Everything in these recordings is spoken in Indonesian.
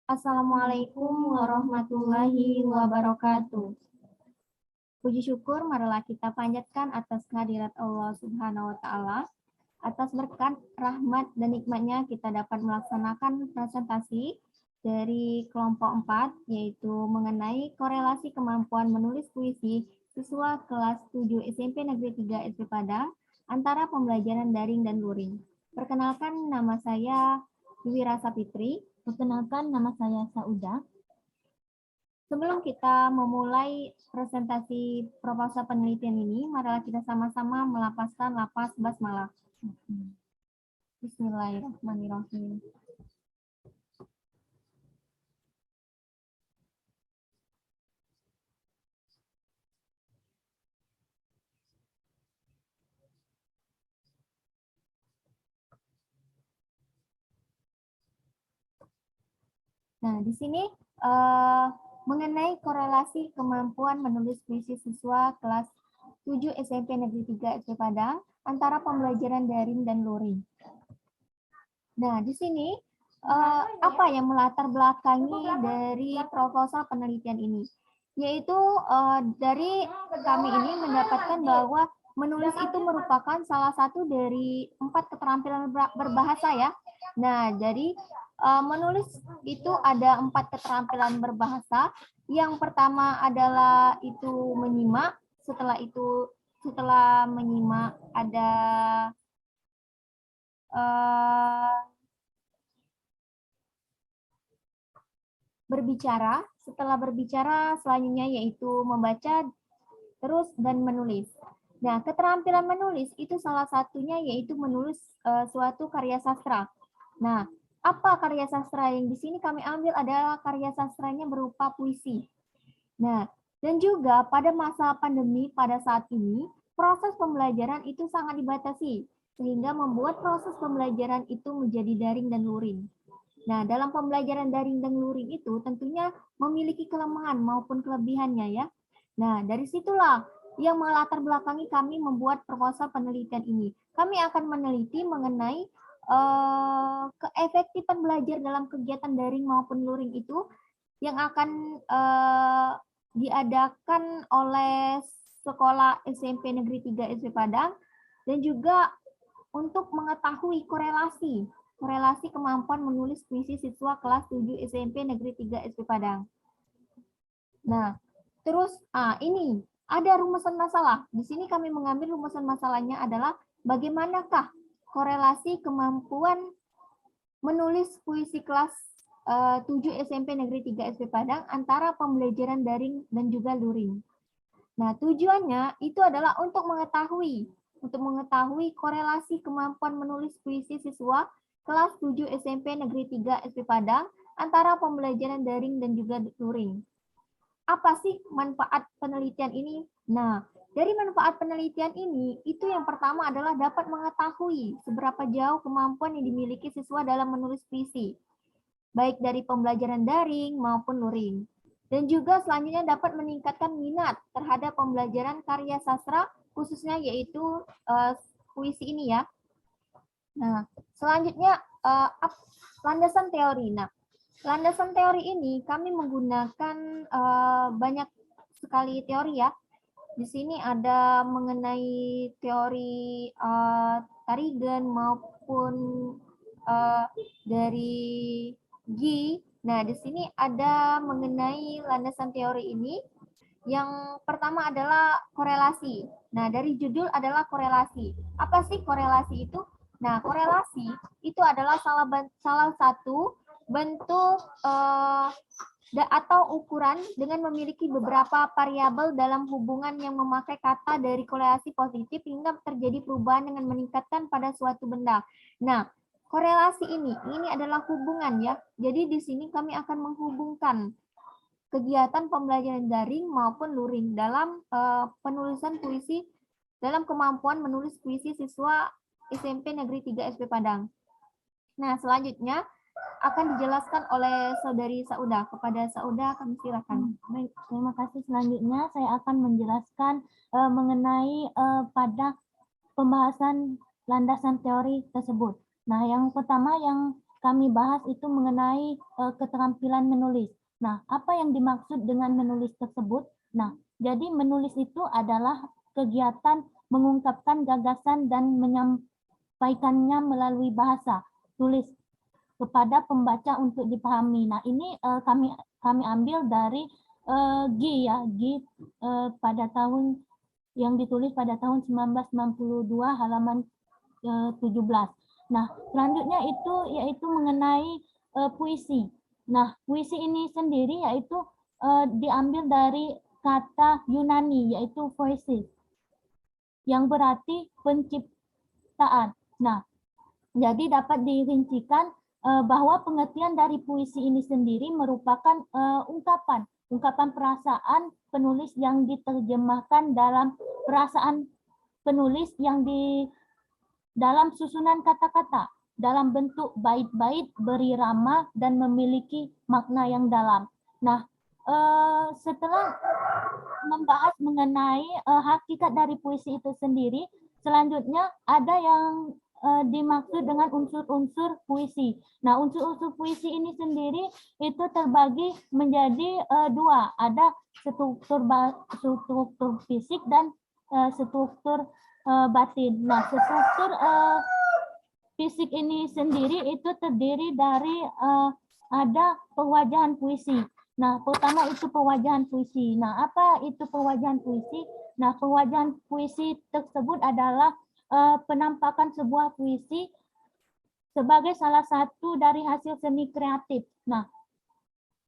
Assalamualaikum warahmatullahi wabarakatuh. Puji syukur marilah kita panjatkan atas kehadirat Allah Subhanahu wa Ta'ala. Atas berkat, rahmat, dan nikmatnya kita dapat melaksanakan presentasi dari kelompok 4, yaitu mengenai korelasi kemampuan menulis puisi siswa kelas 7 SMP Negeri 3 SP Padang antara pembelajaran daring dan luring. Perkenalkan, nama saya Dwi Rasa Fitri. Perkenalkan, nama saya Sauda. Sebelum kita memulai presentasi proposal penelitian ini, marilah kita sama-sama melafazkan lafaz basmalah. Bismillahirrahmanirrahim. Nah, di sini mengenai korelasi kemampuan menulis puisi siswa kelas 7 SMP Negeri 3 SP Padang antara pembelajaran daring dan luring. Nah, di sini apa yang melatar belakangi dari proposal penelitian ini? Yaitu dari kami ini mendapatkan bahwa menulis itu merupakan salah satu dari 4 keterampilan berbahasa ya. Nah, jadi menulis itu ada 4 keterampilan berbahasa. Yang pertama adalah itu menyimak. Setelah menyimak ada berbicara. Setelah berbicara selanjutnya yaitu membaca terus dan menulis. Nah, keterampilan menulis itu salah satunya yaitu menulis suatu karya sastra. Nah, apa karya sastra yang di sini kami ambil adalah karya sastranya berupa puisi. Nah, dan juga pada masa pandemi pada saat ini, proses pembelajaran itu sangat dibatasi, sehingga membuat proses pembelajaran itu menjadi daring dan luring. Nah, dalam pembelajaran daring dan luring itu tentunya memiliki kelemahan maupun kelebihannya ya. Nah, dari situlah yang melatar belakangi kami membuat proposal penelitian ini. Kami akan meneliti mengenai keefektifan belajar dalam kegiatan daring maupun luring itu yang akan diadakan oleh sekolah SMP Negeri 3 SP Padang dan juga untuk mengetahui korelasi kemampuan menulis puisi siswa kelas 7 SMP Negeri 3 SP Padang. Nah, terus ini ada rumusan masalah. Di sini kami mengambil rumusan masalahnya adalah bagaimanakah korelasi kemampuan menulis puisi kelas 7 SMP Negeri 3 SP Padang antara pembelajaran daring dan juga luring. Nah, tujuannya itu adalah untuk mengetahui korelasi kemampuan menulis puisi siswa kelas 7 SMP Negeri 3 SP Padang antara pembelajaran daring dan juga luring. Apa sih manfaat penelitian ini? Nah, dari manfaat penelitian ini, itu yang pertama adalah dapat mengetahui seberapa jauh kemampuan yang dimiliki siswa dalam menulis puisi, baik dari pembelajaran daring maupun luring. Dan juga selanjutnya dapat meningkatkan minat terhadap pembelajaran karya sastra, khususnya yaitu puisi ini ya. Nah, selanjutnya landasan teori. Nah, landasan teori ini kami menggunakan banyak sekali teori ya. Di sini ada mengenai teori Tarigan maupun dari G. Nah, di sini ada mengenai landasan teori ini. Yang pertama adalah korelasi. Nah, dari judul adalah korelasi. Apa sih korelasi itu? Nah, korelasi itu adalah salah satu bentuk atau ukuran dengan memiliki beberapa variabel dalam hubungan yang memakai kata dari korelasi positif hingga terjadi perubahan dengan meningkatkan pada suatu benda. Nah, korelasi ini adalah hubungan ya. Jadi di sini kami akan menghubungkan kegiatan pembelajaran daring maupun luring dalam penulisan puisi, dalam kemampuan menulis puisi siswa SMP Negeri 3 SP Padang. Nah, selanjutnya akan dijelaskan oleh Saudari Sauda. Kepada Sauda kami silakan. Baik, terima kasih. Selanjutnya saya akan menjelaskan mengenai pada pembahasan landasan teori tersebut. Nah, yang pertama yang kami bahas itu mengenai keterampilan menulis. Nah, apa yang dimaksud dengan menulis tersebut? Nah, jadi menulis itu adalah kegiatan mengungkapkan gagasan dan menyampaikannya melalui bahasa tulis kepada pembaca untuk dipahami. Nah, ini kami ambil dari G ya, G pada tahun yang ditulis pada tahun 1992 halaman 17. Nah, selanjutnya itu yaitu mengenai puisi. Nah, puisi ini sendiri yaitu diambil dari kata Yunani yaitu poesis yang berarti penciptaan. Nah, jadi dapat dirincikan bahwa pengertian dari puisi ini sendiri merupakan ungkapan perasaan penulis yang diterjemahkan dalam perasaan penulis yang di dalam susunan kata-kata, dalam bentuk bait-bait berirama dan memiliki makna yang dalam. Nah, setelah membahas mengenai hakikat dari puisi itu sendiri, selanjutnya ada yang dimaksud dengan unsur-unsur puisi. Nah, unsur-unsur puisi ini sendiri itu terbagi menjadi dua. Ada struktur fisik dan struktur batin. Nah, struktur fisik ini sendiri itu terdiri dari ada pewajahan puisi. Nah, pertama itu pewajahan puisi. Nah, apa itu pewajahan puisi? Nah, pewajahan puisi tersebut adalah penampakan sebuah puisi sebagai salah satu dari hasil seni kreatif. Nah,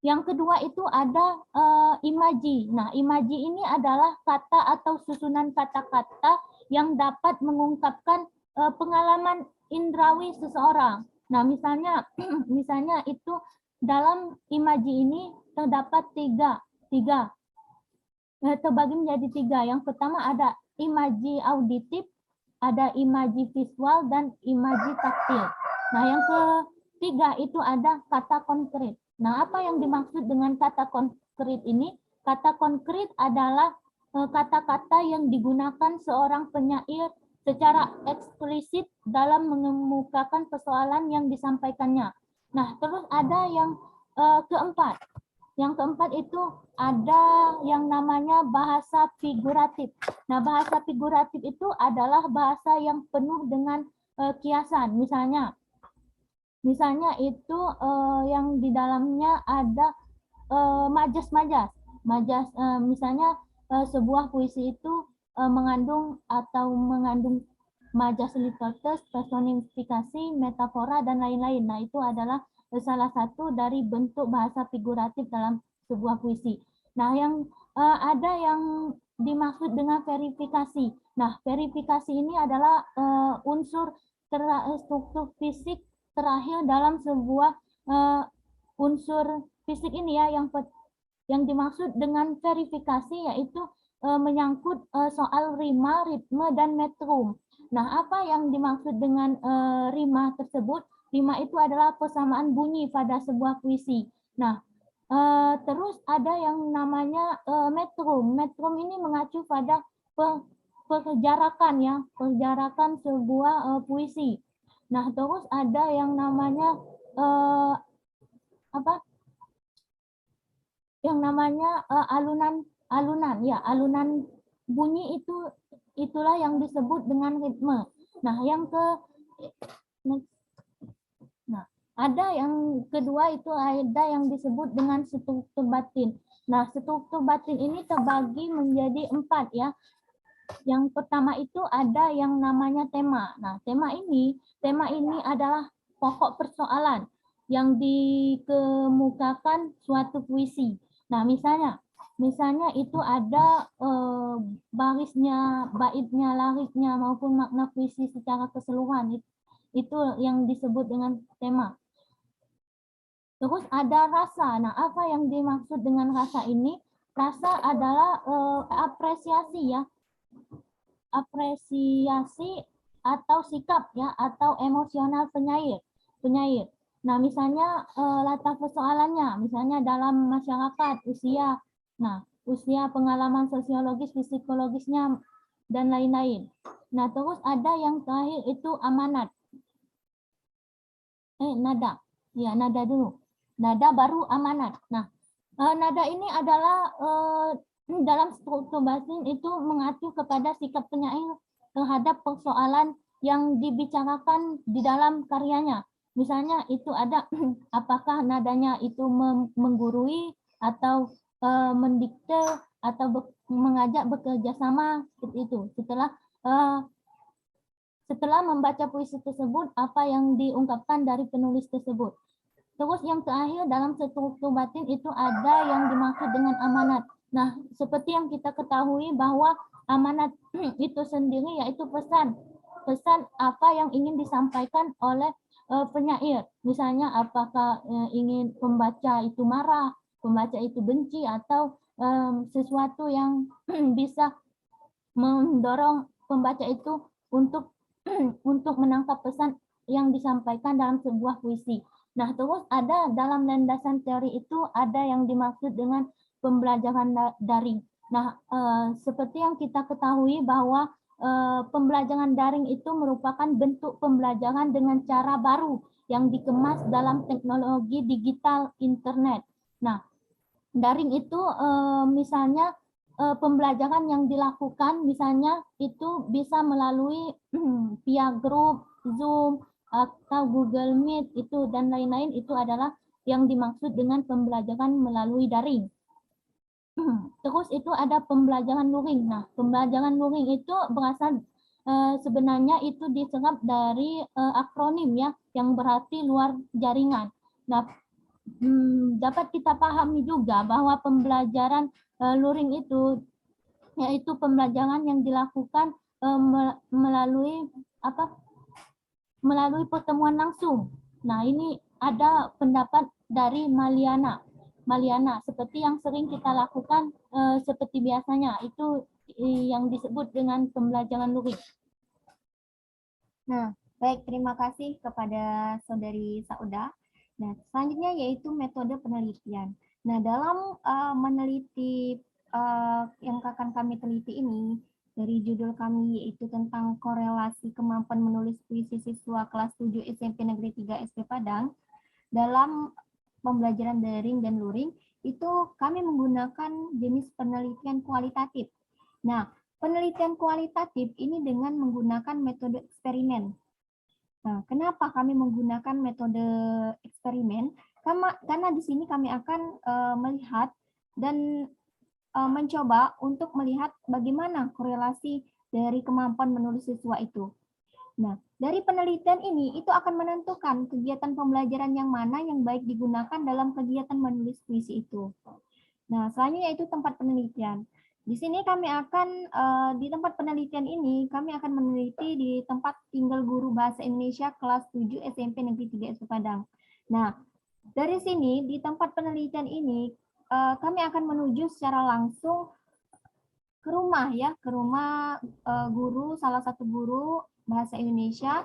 yang kedua itu ada imaji. Nah, imaji ini adalah kata atau susunan kata-kata yang dapat mengungkapkan pengalaman indrawi seseorang. Nah, misalnya itu dalam imaji ini terdapat tiga terbagi menjadi tiga. Yang pertama ada imaji auditif, ada imaji visual, dan imaji taktil. Nah, yang ketiga itu ada kata konkret. Nah, apa yang dimaksud dengan kata konkret ini? Kata konkret adalah kata-kata yang digunakan seorang penyair secara eksplisit dalam mengemukakan persoalan yang disampaikannya. Nah, terus ada yang keempat. Yang keempat itu ada yang namanya bahasa figuratif. Nah, bahasa figuratif itu adalah bahasa yang penuh dengan kiasan. Misalnya itu yang di dalamnya ada majas-majas. Misalnya sebuah puisi itu mengandung majas litotes, personifikasi, metafora, dan lain-lain. Nah, itu adalah salah satu dari bentuk bahasa figuratif dalam sebuah puisi. Nah, yang ada yang dimaksud dengan verifikasi. Nah, verifikasi ini adalah unsur struktur fisik terakhir dalam sebuah unsur fisik ini ya, yang dimaksud dengan verifikasi yaitu menyangkut soal rima, ritme, dan metrum. Nah, apa yang dimaksud dengan rima tersebut? Rima itu adalah persamaan bunyi pada sebuah puisi. Nah, terus ada yang namanya metrum. Metrum ini mengacu pada perjarakan ya, perjarakan sebuah puisi. Nah, terus ada yang namanya yang namanya alunan ya, alunan bunyi itulah yang disebut dengan ritme. Nah, ada yang kedua itu ada yang disebut dengan struktur batin. Nah, struktur batin ini terbagi menjadi 4 ya. Yang pertama itu ada yang namanya tema. Nah, tema ini adalah pokok persoalan yang dikemukakan suatu puisi. Nah, misalnya itu ada barisnya, baitnya, lariknya maupun makna puisi secara keseluruhan. Itu yang disebut dengan tema. Terus ada rasa. Nah, apa yang dimaksud dengan rasa ini? Rasa adalah apresiasi ya. Apresiasi atau sikap ya, atau emosional penyair. Nah, misalnya latar persoalannya, misalnya dalam masyarakat, usia, pengalaman sosiologis, psikologisnya, dan lain-lain. Nah, terus ada yang terakhir itu amanat. nada. Ya, nada dulu. Nada baru amanat. Nah, nada ini adalah dalam struktur batin itu mengacu kepada sikap penyair terhadap persoalan yang dibicarakan di dalam karyanya. Misalnya itu ada apakah nadanya itu menggurui atau mendikte atau mengajak bekerja sama seperti itu. Setelah membaca puisi tersebut, apa yang diungkapkan dari penulis tersebut. Terus yang terakhir dalam struktur batin itu ada yang dimaksud dengan amanat. Nah, seperti yang kita ketahui bahwa amanat itu sendiri yaitu pesan. Pesan apa yang ingin disampaikan oleh penyair. Misalnya apakah ingin pembaca itu marah, pembaca itu benci, atau sesuatu yang bisa mendorong pembaca itu untuk menangkap pesan yang disampaikan dalam sebuah puisi. Nah, terus ada dalam landasan teori itu ada yang dimaksud dengan pembelajaran daring. Nah, seperti yang kita ketahui bahwa pembelajaran daring itu merupakan bentuk pembelajaran dengan cara baru yang dikemas dalam teknologi digital internet. Nah, daring itu misalnya pembelajaran yang dilakukan misalnya itu bisa melalui via grup, Zoom, atau Google Meet itu dan lain-lain, itu adalah yang dimaksud dengan pembelajaran melalui daring. Terus itu ada pembelajaran luring. Nah, pembelajaran luring itu berasal sebenarnya itu diserap dari akronim ya, yang berarti luar jaringan. Nah, dapat kita pahami juga bahwa pembelajaran luring itu yaitu pembelajaran yang dilakukan melalui pertemuan langsung. Nah, ini ada pendapat dari Maliana seperti yang sering kita lakukan seperti biasanya, itu yang disebut dengan pembelajaran luring. Nah, baik, terima kasih kepada Saudari Sauda. Nah, selanjutnya yaitu metode penelitian. Nah, dalam meneliti yang akan kami teliti ini, dari judul kami yaitu tentang korelasi kemampuan menulis puisi siswa kelas 7 SMP Negeri 3 SP Padang dalam pembelajaran daring dan luring, itu kami menggunakan jenis penelitian kualitatif. Nah, penelitian kualitatif ini dengan menggunakan metode eksperimen. Nah, kenapa kami menggunakan metode eksperimen? Karena di sini kami akan melihat dan mencoba untuk melihat bagaimana korelasi dari kemampuan menulis siswa itu. Nah, dari penelitian ini itu akan menentukan kegiatan pembelajaran yang mana yang baik digunakan dalam kegiatan menulis puisi itu. Nah, selanjutnya itu tempat penelitian. Di sini kami akan, di tempat penelitian ini, kami akan meneliti di tempat tinggal guru bahasa Indonesia kelas 7 SMP Negeri 3 SP Padang. Nah, dari sini, di tempat penelitian ini, kami akan menuju secara langsung ke rumah ya, ke rumah guru, salah satu guru bahasa Indonesia.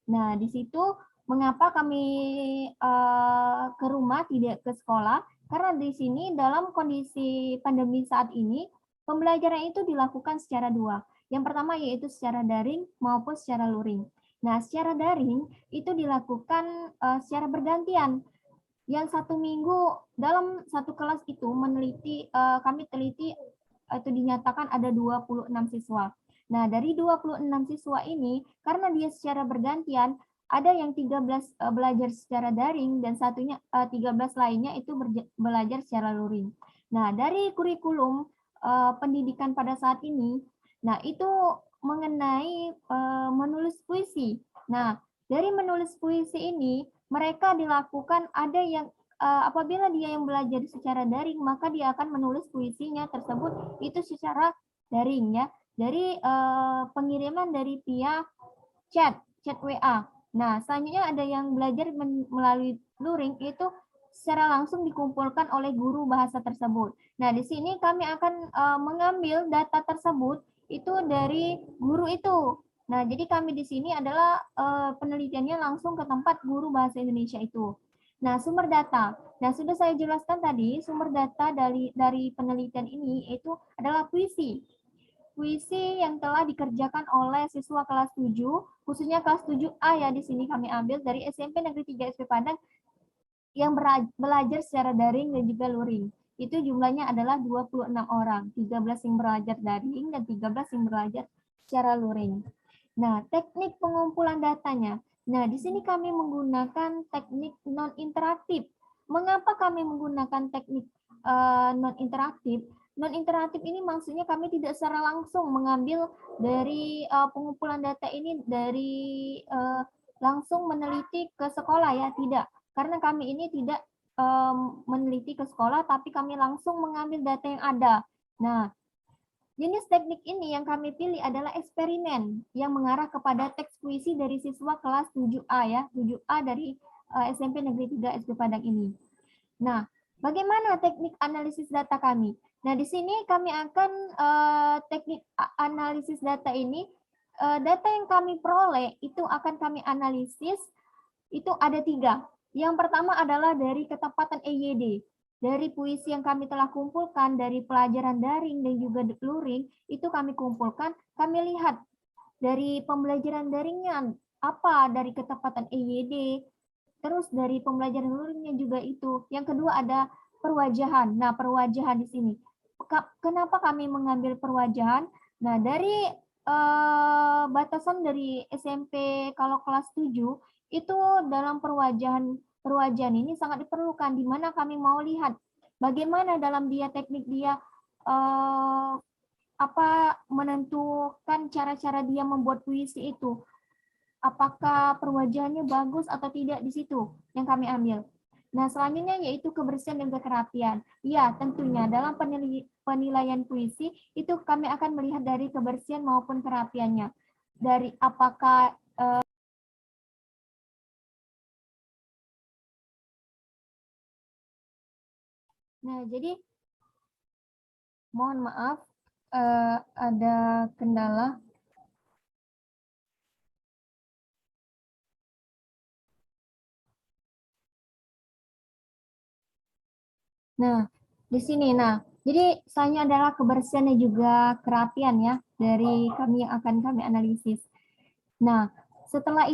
Nah, di situ mengapa kami ke rumah, tidak ke sekolah? Karena di sini dalam kondisi pandemi saat ini, pembelajaran itu dilakukan secara dua. Yang pertama yaitu secara daring maupun secara luring. Nah, secara daring itu dilakukan secara bergantian. Yang satu minggu dalam satu kelas itu meneliti, kami teliti itu dinyatakan ada 26 siswa. Nah, dari 26 siswa ini, karena dia secara bergantian, ada yang 13 belajar secara daring dan satunya 13 lainnya itu belajar secara luring. Nah, dari kurikulum pendidikan pada saat ini, nah itu mengenai menulis puisi. Nah, dari menulis puisi ini, mereka dilakukan ada yang apabila dia yang belajar secara daring, maka dia akan menulis puisinya tersebut itu secara daring ya, dari pengiriman dari via chat WA. Nah, selanjutnya ada yang belajar melalui luring, itu secara langsung dikumpulkan oleh guru bahasa tersebut. Nah, di sini kami akan mengambil data tersebut itu dari guru itu. Nah, jadi kami di sini adalah penelitiannya langsung ke tempat guru bahasa Indonesia itu. Nah, sumber data. Nah, sudah saya jelaskan tadi, sumber data dari penelitian ini itu adalah puisi. puisi yang telah dikerjakan oleh siswa kelas 7, khususnya kelas 7A ya, di sini kami ambil dari SMP Negeri 3 SP Padang yang belajar secara daring dan juga luring. Itu jumlahnya adalah 26 orang, 13 yang belajar daring dan 13 yang belajar secara luring. Nah, teknik pengumpulan datanya. Nah, di sini kami menggunakan teknik non-interaktif. Mengapa kami menggunakan teknik non-interaktif? Non-interaktif ini maksudnya kami tidak secara langsung mengambil dari pengumpulan data ini dari langsung meneliti ke sekolah ya, tidak. Karena kami ini tidak meneliti ke sekolah, tapi kami langsung mengambil data yang ada. Nah, jenis teknik ini yang kami pilih adalah eksperimen yang mengarah kepada teks puisi dari siswa kelas 7A ya, 7A dari SMP Negeri 3 SP Padang ini. Nah, bagaimana teknik analisis data kami? Nah, di sini kami akan teknik analisis data ini, data yang kami peroleh itu akan kami analisis, itu ada 3. Yang pertama adalah dari ketepatan EYD. Dari puisi yang kami telah kumpulkan, dari pelajaran daring dan juga luring, itu kami kumpulkan, kami lihat dari pembelajaran daringnya, apa dari ketepatan EYD, terus dari pembelajaran luringnya juga itu. Yang kedua ada perwajahan. Nah, perwajahan di sini. Kenapa kami mengambil perwajahan? Nah, dari batasan dari SMP kalau kelas 7, itu dalam perwajahan ini sangat diperlukan, di mana kami mau lihat bagaimana dalam dia teknik dia menentukan cara-cara dia membuat puisi itu. Apakah perwajahannya bagus atau tidak di situ yang kami ambil. Nah, selanjutnya yaitu kebersihan dan kerapian. Ya, tentunya dalam penilaian puisi itu kami akan melihat dari kebersihan maupun kerapiannya. Dari apakah Nah, jadi mohon maaf ada kendala. Nah, di sini. Nah, jadi selanjutnya adalah kebersihan dan juga kerapian ya dari kami yang akan kami analisis. Nah, setelah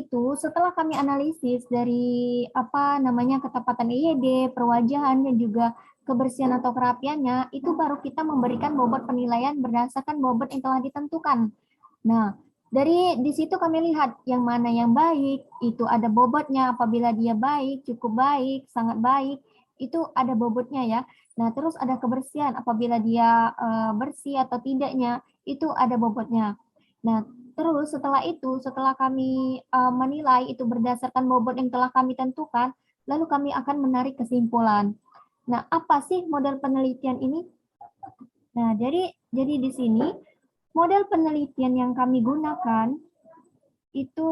kami analisis dari ketepatan EYD, perwajahan dan juga kebersihan atau kerapiannya, itu baru kita memberikan bobot penilaian berdasarkan bobot yang telah ditentukan. Nah, di situ kami lihat yang mana yang baik, itu ada bobotnya. Apabila dia baik, cukup baik, sangat baik, itu ada bobotnya ya. Nah, terus ada kebersihan. Apabila dia bersih atau tidaknya, itu ada bobotnya. Nah, terus setelah kami menilai itu berdasarkan bobot yang telah kami tentukan, lalu kami akan menarik kesimpulan. Nah, apa sih model penelitian ini? Nah, jadi di sini model penelitian yang kami gunakan itu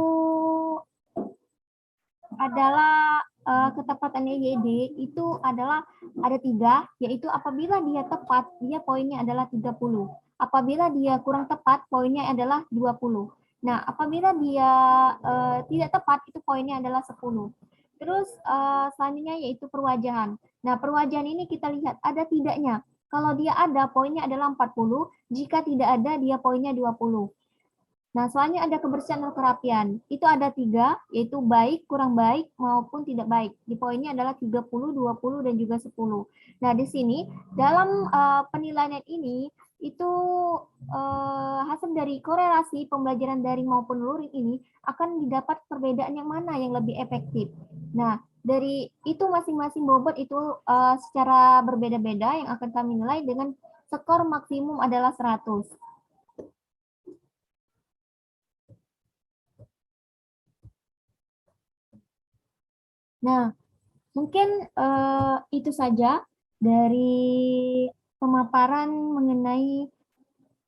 adalah ketepatan EYD itu adalah ada 3, yaitu apabila dia tepat, dia poinnya adalah 30. Apabila dia kurang tepat, poinnya adalah 20. Nah, apabila dia tidak tepat, itu poinnya adalah 10. Terus selanjutnya yaitu perwajahan. Nah, perwajahan ini kita lihat ada tidaknya. Kalau dia ada, poinnya adalah 40. Jika tidak ada, dia poinnya 20. Nah, selanjutnya ada kebersihan dan kerapian. Itu ada 3, yaitu baik, kurang baik, maupun tidak baik. Di poinnya adalah 30, 20, dan juga 10. Nah, di sini, dalam penilaian ini, itu hasil dari korelasi pembelajaran daring maupun luring ini akan didapat perbedaan yang mana yang lebih efektif. Nah, dari itu masing-masing bobot itu secara berbeda-beda yang akan kami nilai dengan skor maksimum adalah 100. Nah, mungkin itu saja dari pemaparan mengenai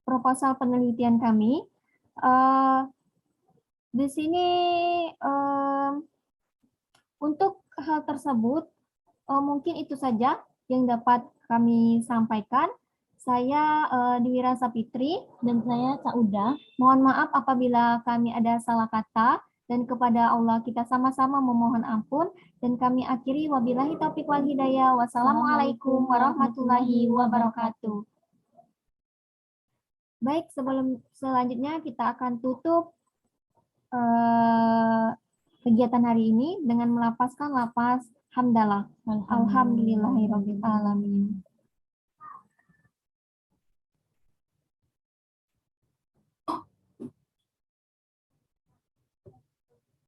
proposal penelitian kami. Di sini untuk hal tersebut mungkin itu saja yang dapat kami sampaikan. Saya Dewi Rasa Fitri Dan saya Sauda. Mohon maaf apabila kami ada salah kata, dan kepada Allah kita sama-sama memohon ampun, dan kami akhiri wabillahi taufiq wal hidayah. Wassalamualaikum warahmatullahi wabarakatuh. Baik, selanjutnya kita akan tutup kegiatan hari ini dengan melafazkan lafaz hamdalah. Alhamdulillahirabbil alamin.